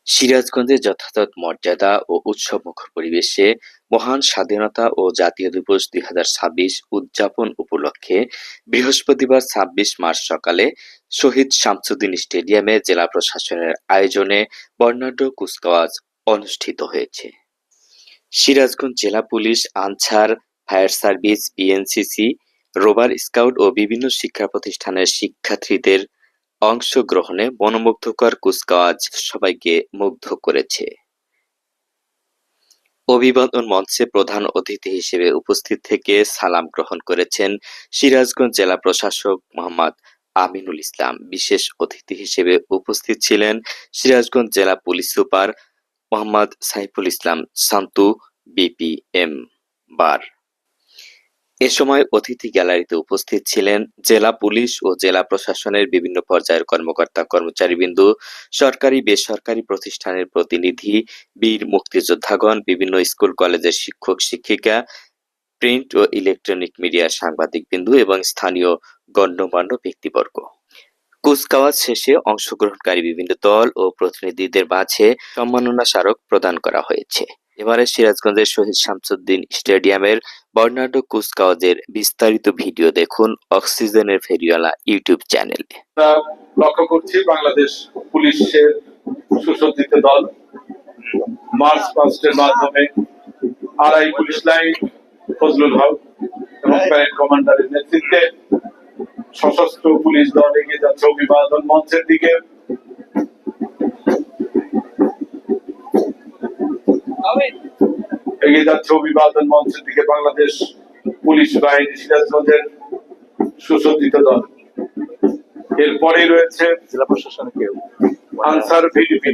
সিরাজগঞ্জে যথাযথ মর্যাদা ও উৎসবমুখর পরিবেশে মহান স্বাধীনতা ও জাতীয় দিবস ২০২৬ উদযাপন উপলক্ষে বৃহস্পতিবার ২৬ মার্চ সকালে শহীদ শামসুদ্দিন স্টেডিয়ামে জেলা প্রশাসনের আয়োজনে বর্ণাঢ্য কুচকাওয়াজ অনুষ্ঠিত হয়েছে। সিরাজগঞ্জ জেলা police, Ansar, fire service, BNCC, rover scout ও বিভিন্ন শিক্ষা প্রতিষ্ঠানের শিক্ষার্থীদের অংশগ্রহণে মনোমুগ্ধকর কুচকাওয়াজ সবাইকে মুগ্ধ করেছে। অভিবাদন মঞ্চে প্রধান অতিথি হিসেবে উপস্থিত থেকে সালাম গ্রহণ করেছেন সিরাজগঞ্জ জেলা প্রশাসক মোহাম্মদ আমিনুল ইসলাম। বিশেষ অতিথি হিসেবে উপস্থিত ছিলেন সিরাজগঞ্জ জেলা police super Mohammad Saiful Islam Shantu, BPM বার। এ সময় অতিথি গ্যালারিতে উপস্থিত ছিলেন জেলা পুলিশ ও জেলা প্রশাসনের বিভিন্ন পর্যায়ের কর্মকর্তা কর্মচারীবৃন্দ, সরকারি বেসরকারি প্রতিষ্ঠানের প্রতিনিধি, বীর মুক্তিযোদ্ধাগণ, বিভিন্ন স্কুল কলেজের শিক্ষক শিক্ষিকা, প্রিন্ট ও ইলেকট্রনিক মিডিয়ার সাংবাদিকবৃন্দ এবং স্থানীয় গণ্যমান্য ব্যক্তিবর্গ। কুচকাওয়াজ শেষে অংশগ্রহণকারী বিভিন্ন দল ও প্রতিনিধিদের মাঝে সম্মাননা স্মারক প্রদান করা হয়েছে। এবারে সিরাজগঞ্জের শহীদ শামসুদ্দিন স্টেডিয়ামের বর্ণাঢ্য কুচকাওয়াজের বিস্তারিত ভিডিও দেখুন অক্সিজেনের ফেরিওয়ালা ইউটিউব চ্যানেলে। লক্ষ্য করছি বাংলাদেশ পুলিশের সুসজ্জিত দল মার্চ পাস্টের মাধ্যমে আড়াই পুলিশ লাইন ফজলুল হক এবং প্যারেড কমান্ডারের নেতৃত্বে সশস্ত্র পুলিশ দল এগিয়ে যাচ্ছে অভিবাদন মঞ্চের দিকে। এগিয়ে যাচ্ছে অভিবাদন মঞ্চের দিকে বাংলাদেশ পুলিশ বাহিনী সিরাজগঞ্জের সুসজ্জিত দল। এরপরে রয়েছে জেলা প্রশাসনের কেউ, আনসার ভিডিপি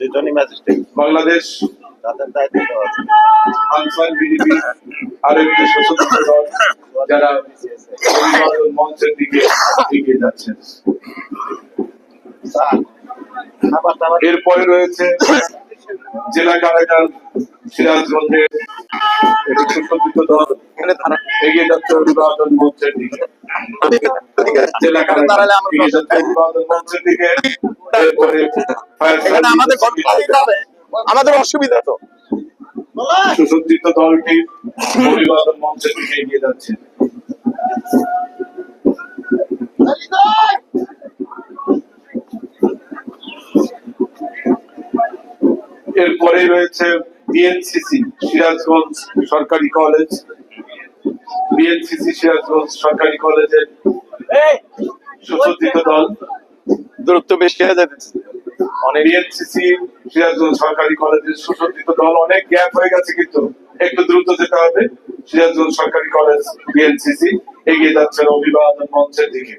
দুজনই ম্যাজিস্ট্রেট, বাংলাদেশ আনসার ভিডিপি আরেকটি সশস্ত্র দল যারা অভিবাদন মঞ্চের দিকে এগিয়ে যাচ্ছেন। এরপরে রয়েছে জেলা কারাগার সিরাজগঞ্জের সুসজ্জিত দল এগিয়ে যাচ্ছে অভিবাদন মঞ্চের দিকে। জেলা কারাগার এগিয়ে যাচ্ছে অভিবাদন মঞ্চের দিকে। এরপরে আমাদের অসুবিধা তো সুসজ্জিত দলটি অভিবাদন মঞ্চের দিকে এগিয়ে যাচ্ছে। এরপরে রয়েছে বিএনসিসি সিরাজগঞ্জ সরকারি কলেজ, বিএনসিসি সিরাজগঞ্জ সরকারি কলেজের সুসজ্জিত দল। দূরত্ব বেশি হয়ে যাচ্ছে। বিএনসিসি সিরাজগঞ্জ সরকারি কলেজের সুসজ্জিত দল, অনেক গ্যাপ হয়ে গেছে কিন্তু একটু দ্রুত যেতে হবে। সিরাজগঞ্জ সরকারি কলেজ বিএনসিসি এগিয়ে যাচ্ছেন অভিবাদন মঞ্চের দিকে।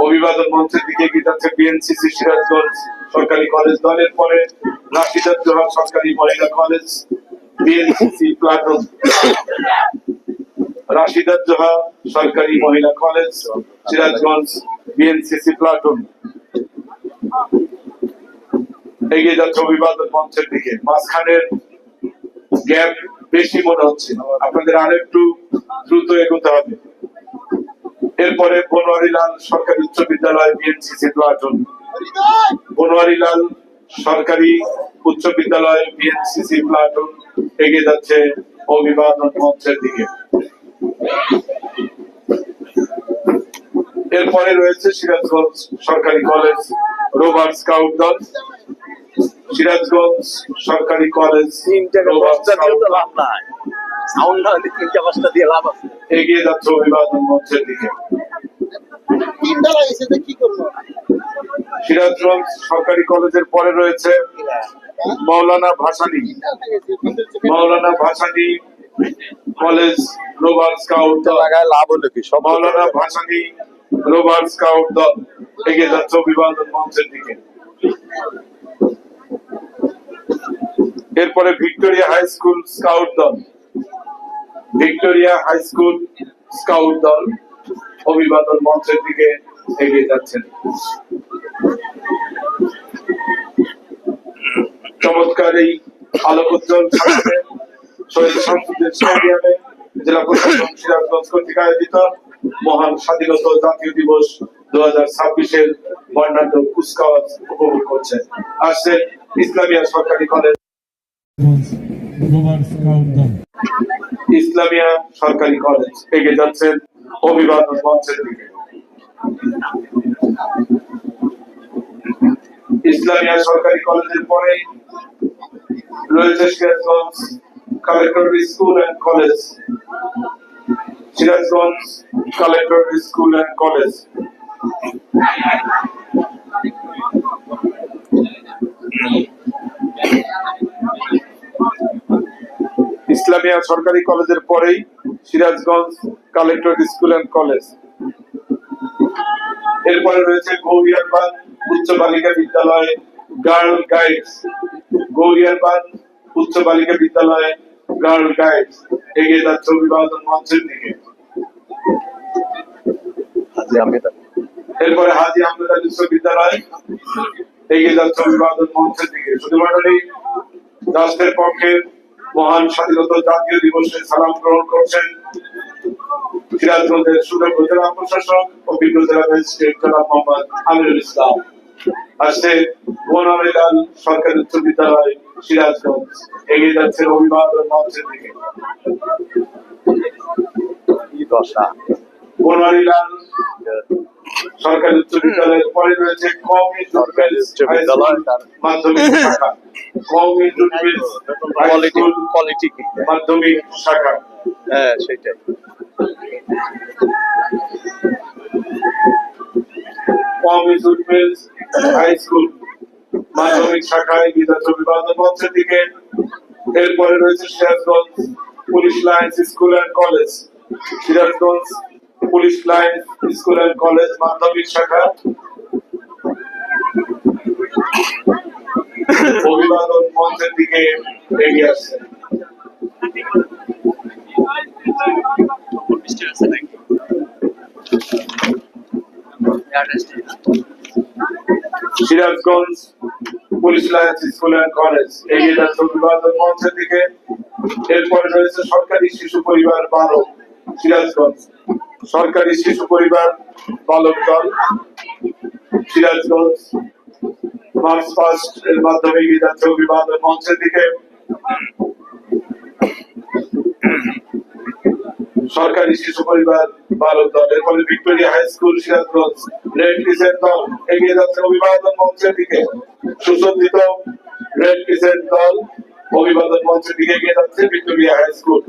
অভিবাদন মঞ্চের দিকে এগিয়ে যাচ্ছে বিএনসিসি সিরাজগঞ্জ সরকারি কলেজ দলের পরে রাশিদাত জোহা সরকারি মহিলা কলেজ বিএনসিসি প্লাটুন, রাশিদাত জোহা সরকারি মহিলা কলেজ সিরাজগঞ্জ বিএনসিসি প্লাটুন এগিয়ে যাচ্ছে অভিবাদন মঞ্চের দিকে। মাঝখানের গ্যাপ বেশি মনে হচ্ছে, আপনাদের আরেকটু দ্রুত এগোতে হবে। এরপরে বনোয়ারিলাল সরকারি উচ্চ বিদ্যালয় বিএনসিসি প্লাটুন, বনোয়ারিলাল সরকারি উচ্চ বিদ্যালয় বিএনসিসি প্লাটুন এগিয়ে যাচ্ছে অভিবাদন মঞ্চের দিকে। এরপরে রয়েছে সিরাজগঞ্জ সরকারি কলেজ রোভার স্কাউট দল, সিরাজগঞ্জ সরকারি কলেজ রোভার স্কাউট এগিয়ে যাচ্ছে অভিবাদন মঞ্চের দিকে। সিরাজগঞ্জ সরকারি কলেজের পরে রয়েছে মৌলানা ভাসানী, মৌলানা ভাসানী কলেজ রোভার স্কাউট দল, মৌলানা ভাসানী রোভার স্কাউট দল এগিয়ে যাচ্ছে অভিবাদন মঞ্চের দিকে। এরপরে ভিক্টোরিয়া হাই স্কুল স্কাউট দল, ভিক্টোরিয়া হাই স্কুল স্কাউট দল অভিবাদন মঞ্চের দিকে এগিয়ে যাচ্ছেন। চমৎকার এই আলোকোজ্জ্বল শহীদ শামসুদ্দিন স্টেডিয়ামে জেলা প্রশাসন সিরাজগঞ্জ কর্তৃক আয়োজিত মহান স্বাধীনতা জাতীয় দিবস 2026-এর বর্ণাঢ্য কুচকাওয়াজ উপভোগ করছেন। আসছেন ইসলামিয়া সরকারি কলেজ, গোবার স্কাউট দল। ইসলামিয়া সরকারি কলেজ এগিয়ে যাচ্ছেন অভিবাদন মঞ্চের দিকে। ইসলামিয়া সরকারি কলেজের পরেই রয়েছে Sirajganj collectorate school and college. Sirajganj collectorate school and college. Islamia সরকারি কলেজের পরেই Sirajganj collectorate school and college. এরপরে রয়েছে গৌরিয়ারবাগ উচ্চ বালিকা বিদ্যালয় গার্ল গাইডস। গৌরিয়ারবাগ উচ্চ বালিকা বিদ্যালয় গার্ল গাইডস এগিয়ে যাচ্ছে অভিবাদন মঞ্চের দিকে। এরপরে হাজী আহমেদ আলী বিশ্ববিদ্যালয় এগিয়ে যাচ্ছে অভিবাদন মঞ্চের দিকে। শুধুমাত্র রাষ্ট্রের পক্ষে মহান স্বাধীনতা জাতীয় দিবসে সালাম গ্রহণ করছেন সিরাজগঞ্জের সুযোগ্য জেলা প্রশাসক অভিজ্ঞ জেলা ম্যাজিস্ট্রেট জনাব মোহাম্মদ আমিনুল ইসলাম। আসছে বনমালীলাল সরকারি উচ্চ বিদ্যালয় সিরাজগঞ্জ এগিয়ে যাচ্ছে অভিবাদন মঞ্চের দিকে। বনমালীলাল সরকারি উচ্চ বিদ্যালয়ের পরে রয়েছে কওমি সরকারি উচ্চ বিদ্যালয় মাধ্যমিক শাখা। কওমি পলিটিক্স মাধ্যমিক শাখা। হ্যাঁ সেটাই। কওমি জুটমিলস হাই স্কুল মাধ্যমিক শাখায় গীতা অভিবাদন মঞ্চের দিকে। এরপরে রয়েছে Sirajganj police lines school and college. Sirajganj police lines school and college মাধ্যমিক শাখা অভিবাদন মঞ্চের দিকে এগিয়ে আসছে। Sirajganj police lines school and college এগিয়ে যাচ্ছে অভিবাদন মঞ্চের দিকে। এরপরে রয়েছে সরকারি শিশু পরিবার বালক। সিরাজগঞ্জ সরকারি শিশু পরিবার বালক দল সিরাজগঞ্জ মার্চ পাস্ট এর মাধ্যমে এগিয়ে যাচ্ছে অভিবাদন মঞ্চের দিকে। সরকারি শিশু পরিবার বালক দল। এরপরে Victoria high school Sirajganj Red Crescent দল এগিয়ে যাচ্ছে অভিবাদন মঞ্চের দিকে। সুসজ্জিত রেড ক্রিসেন্ট দল অভিবাদন মঞ্চের দিকে এগিয়ে যাচ্ছে ভিক্টোরিয়া হাই স্কুল।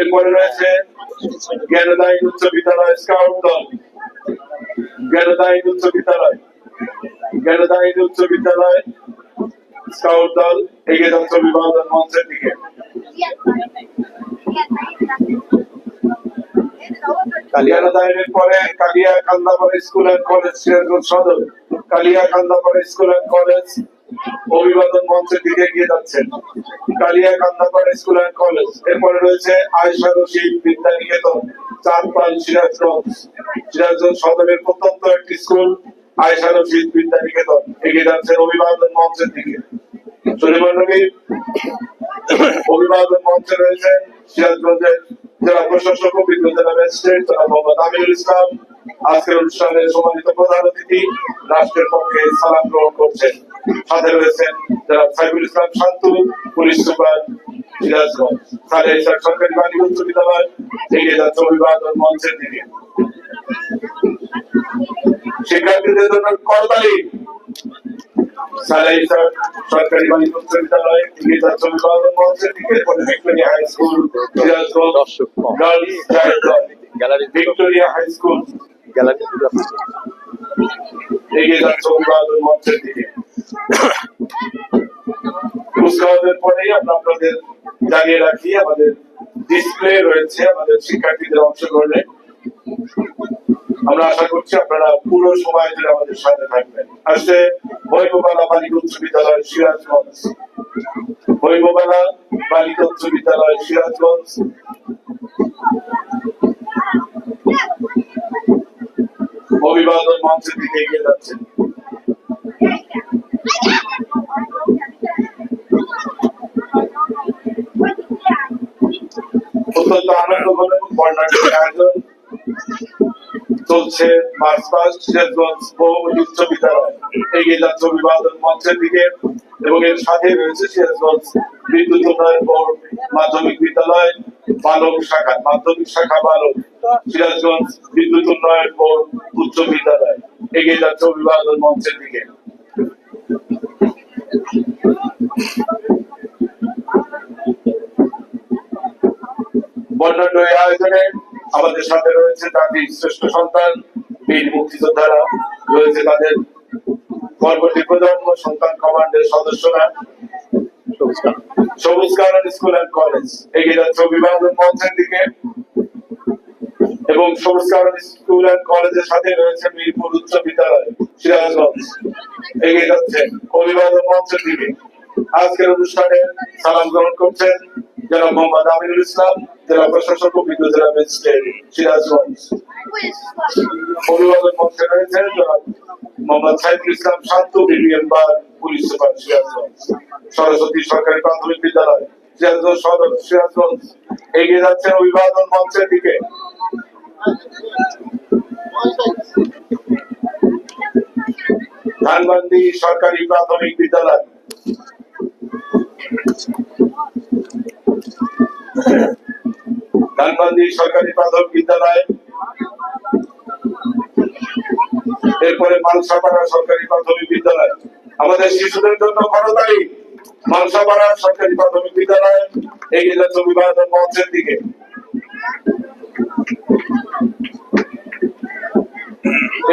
এরপরে রয়েছে জ্ঞানোদয় উচ্চ বিদ্যালয় স্কাউট দল। জ্ঞানোদয় উচ্চ বিদ্যালয় জ্ঞানোদয় উচ্চ বিদ্যালয় স্কাউট দল এগিয়ে যাচ্ছে অভিবাদন মঞ্চের দিকে। জ্ঞানোদয়ের পরে Kalia Kandapara school and college Sirajganj Sadar. Kalia Kandapara school and college অভিবাদন মঞ্চের দিকে এগিয়ে যাচ্ছেন Kalia Kandapara school and college. এরপরে রয়েছে আয়েশা রশিদ বিদ্যা নিকেতন চাঁদপাল সিরাজগঞ্জ। সিরাজগঞ্জ সদরের প্রত্যন্ত একটি স্কুল আয়েশা রশিদ বিদ্যা নিকেতন এগিয়ে যাচ্ছেন অভিবাদন মঞ্চের দিকে। অভিবাদন মঞ্চে রয়েছেন সিরাজগঞ্জের জেলা প্রশাসক অভিজ্ঞ জেলা ম্যাজিস্ট্রেট জনাব মোহাম্মদ আমিনুল ইসলাম। আজকের অনুষ্ঠানে সম্মানিত প্রধান অতিথি রাষ্ট্রের পক্ষে সালাম গ্রহণ করছেন। সাথে রয়েছেন জনাব সাইফুল ইসলাম শান্তু পুলিশ সুপার সিরাজগঞ্জ। সালেহ ইসলাম সরকারি বালিকা উচ্চ বিদ্যালয় এগিয়ে যাচ্ছে অভিবাদন মঞ্চের দিকে। শিক্ষার্থীদের জন্য করতালি। সালেহ ইসলাম সরকারি বালিকা উচ্চ বিদ্যালয় এগিয়ে যাচ্ছে অভিবাদন মঞ্চের দিকে। Victoria high school Sirajganj girls guide দল ভিক্টোরিয়া হাই স্কুল এগিয়ে যাচ্ছে অভিবাদন মঞ্চের দিকে। কুচকাওয়াজের পরেই আমরা আপনাদের জানিয়ে রাখি আমাদের ডিসপ্লে রয়েছে আমাদের শিক্ষার্থীদের অংশগ্রহণে। আমরা আশা করছি আপনারা পুরো সময় ধরে আমাদের সাথে থাকবেন। আসলে বৈভবালা বালিকা উচ্চ বিদ্যালয় সিরাজগঞ্জ। বৈভবালা বালিকা উচ্চ বিদ্যালয় সিরাজগঞ্জ অভিবাদন মঞ্চের দিকে এগিয়ে যাচ্ছেন। অত্যন্ত আনন্দ আজকের আয়োজন চলছে মার্চ পাস্ট সিরাজগঞ্জ বহুমুখী উচ্চ বিদ্যালয় এগিয়ে যাচ্ছে অভিবাদন মঞ্চের দিকে এবং এর সাথে রয়েছে সিরাজগঞ্জ বিদ্যুৎ উন্নয়ন বোর্ড মাধ্যমিক বিদ্যালয় বালক শাখা মাধ্যমিক শাখা বালক সিরাজগঞ্জ বিদ্যুৎ উন্নয়ন বোর্ড উচ্চ বিদ্যালয় এগিয়ে যাচ্ছে অভিবাদন মঞ্চের দিকে। বর্ণাঢ্য এই আয়োজনে আমাদের সাথে রয়েছে জাতির শ্রেষ্ঠ সন্তান বীর মুক্তিযোদ্ধারা, রয়েছে তাদের পরবর্তী প্রজন্ম সন্তান কমান্ডের সদস্যরা। সবুজ গার্ডেন স্কুল অ্যান্ড কলেজ এগিয়ে যাচ্ছে অভিবাদন মঞ্চের দিকে এবং সবুজ গার্ডেন স্কুল অ্যান্ড কলেজের সাথে রয়েছে মিরপুর উচ্চ বিদ্যালয় সিরাজগঞ্জ এগিয়ে যাচ্ছে অভিবাদন মঞ্চের দিকে। আজকের অনুষ্ঠানে সালাম গ্রহণ করছেন জনাব মোহাম্মদ আমিনুল ইসলাম, জেলা প্রশাসক ও বিদ্যুৎ জেলা ম্যাজিস্ট্রেট সিরাজগঞ্জ। অভিবাদন মঞ্চে রয়েছেন জনাব মোহাম্মদ সাইফুল ইসলাম শান্ত, বিবিএম বার পুলিশ সুপার সিরাজগঞ্জ। সরস্বতী সরকারি প্রাথমিক বিদ্যালয় সিরাজগঞ্জ সদর সিরাজগঞ্জ এগিয়ে যাচ্ছেন অভিবাদন মঞ্চের দিকে। ধানবান্দি সরকারি প্রাথমিক বিদ্যালয় ধানবান্দি সরকারি প্রাথমিক বিদ্যালয়, এরপরে মালসাপাড়া সরকারি প্রাথমিক বিদ্যালয়। আমাদের শিশুদের জন্য করতালি মালসাপাড়া সরকারি প্রাথমিক বিদ্যালয় এগিয়ে যাচ্ছে অভিবাদন মঞ্চের দিকে।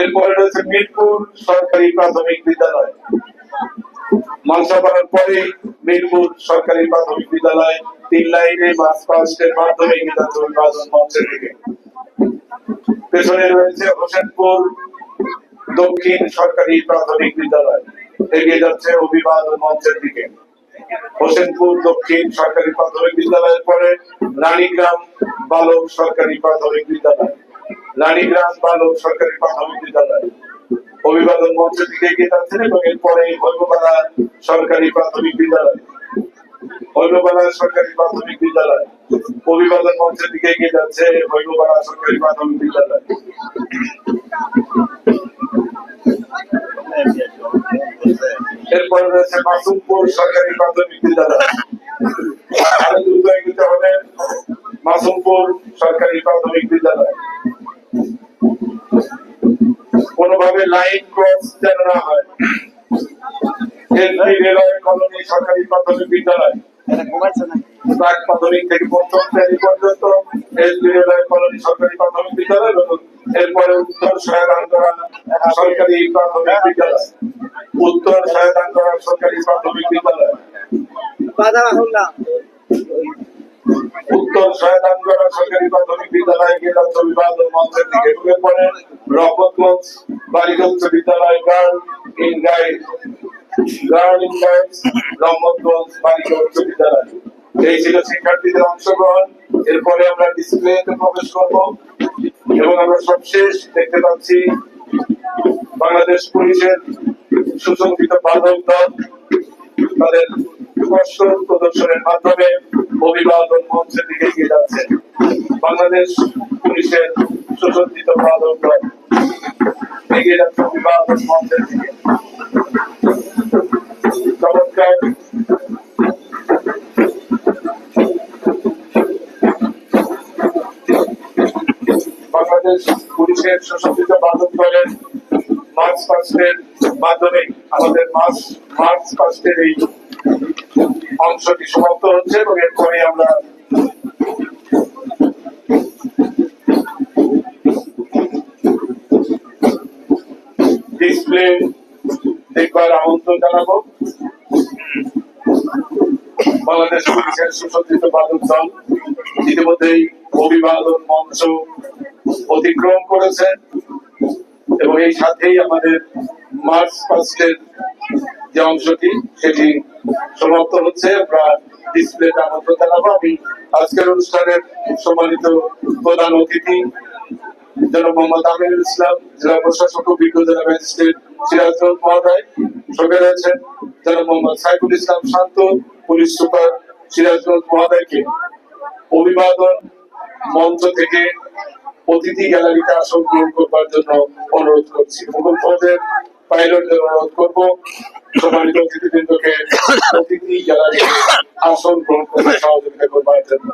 এরপরে রয়েছে মিরপুর সরকারি প্রাথমিক বিদ্যালয়, মালসাপাড়ার পরে মিরপুর সরকারি প্রাথমিক বিদ্যালয় 3 লাইনে মার্চ পাস্টের মাধ্যমে এগিয়ে যাচ্ছে অভিবাদন মঞ্চের দিকে। পেছনে রয়েছে হোসেনপুর দক্ষিণ সরকারি প্রাথমিক বিদ্যালয় এগিয়ে যাচ্ছে অভিবাদন মঞ্চের দিকে। হোসেনপুর দক্ষিণ সরকারি প্রাথমিক বিদ্যালয়ের পরে রানীগ্রাম বালক সরকারি প্রাথমিক বিদ্যালয় রানীগ্রাম বালক সরকারি প্রাথমিক বিদ্যালয় অভিবাদন মঞ্চের দিকে এগিয়ে যাচ্ছেন এবং এরপরে হৈমপাড়া সরকারি প্রাথমিক বিদ্যালয় হৈমপাড়া সরকারি প্রাথমিক বিদ্যালয় অভিবাদন মঞ্চের দিকে এগিয়ে যাচ্ছে হৈমপাড়া সরকারি প্রাথমিক বিদ্যালয়। এরপরে রয়েছে মাসুমপুর সরকারি প্রাথমিক বিদ্যালয়, আরো দ্রুত এগিয়ে হবে মাসুমপুর সরকারি প্রাথমিক বিদ্যালয়। কোনোভাবে লাইন ক্রস যেন না হয়। এসবি রেলওয়ে কলোনি সরকারি প্রাথমিক বিদ্যালয় প্রাক প্রাথমিক থেকে পঞ্চম শ্রেণী পর্যন্ত এসবি রেলওয়ে কলোনি সরকারি প্রাথমিক বিদ্যালয় এবং এরপরে উত্তর সহায়তাঙ্গরা সরকারি প্রাথমিক বিদ্যালয় উত্তর সহায়তাঙ্গরা সরকারি প্রাথমিক বিদ্যালয় উত্তর সহায়তাঙ্গরা সরকারি প্রাথমিক বিদ্যালয় গিয়ে যাচ্ছে অভিবাদন মঞ্চের দিকে। এরপরে রহমতগঞ্জ বালিকা উচ্চ বিদ্যালয় গার্ল ইন গাইডস রহমতগঞ্জ বালিকা উচ্চ বিদ্যালয়। এই ছিল শিক্ষার্থীদের অংশগ্রহণ। এরপরে আমরা ডিসপ্লেতে প্রবেশ করব এবং আমরা সবশেষ দেখতে পাচ্ছি বাংলাদেশ পুলিশের সুসংগঠিত বাদক দল তাদের কষ্ট প্রদর্শনের মাধ্যমে অভিবাদন মঞ্চের দিকে এগিয়ে যাচ্ছে। বাংলাদেশ পুলিশের সুসজ্জিত বাদক দল এগিয়ে যাচ্ছে অভিবাদন মঞ্চের দিকে। চমৎকার বাংলাদেশ পুলিশের সুসজ্জিত বাদক দলের মার্চ পাস্টের মাধ্যমে আমাদের মার্চ পাস্টের এই অংশটি সমাপ্ত হচ্ছে এবং এরপরে আমরা ডিসপ্লে দেখবার আমন্ত্রণ জানাবো। বাংলাদেশ পুলিশের সুসজ্জিত বাদক দল ইতিমধ্যেই অভিবাদন মঞ্চ অতিক্রম করেছে এবং এই সাথেই আমাদের মার্চ পাস্টের যে অংশটি সেটি সমাপ্ত হচ্ছে। আমরা ডিসপ্লেতে আমন্ত্রণ জানাবো। আমি আজকের অনুষ্ঠানের সম্মানিত প্রধান অতিথি জনাব মোহাম্মদ আমিনুল ইসলাম, জেলা প্রশাসক ও বিদ্যুৎ জেলা ম্যাজিস্ট্রেট সিরাজগঞ্জ মহোদয়, সঙ্গে রয়েছেন জনাব মোহাম্মদ সাইফুল ইসলাম শান্ত, পুলিশ সুপার সিরাজগঞ্জ মহোদয়কে অভিবাদন মঞ্চ থেকে অতিথি গ্যালারিতে আসন গ্রহণ করবার জন্য অনুরোধ করছি। মুকুল ফৌজের পাইলটদের অনুরোধ করব সম্মানিত অতিথিবৃন্দকে অতিথি গ্যালারিতে আসন গ্রহণ করে সহযোগিতা করবার জন্য।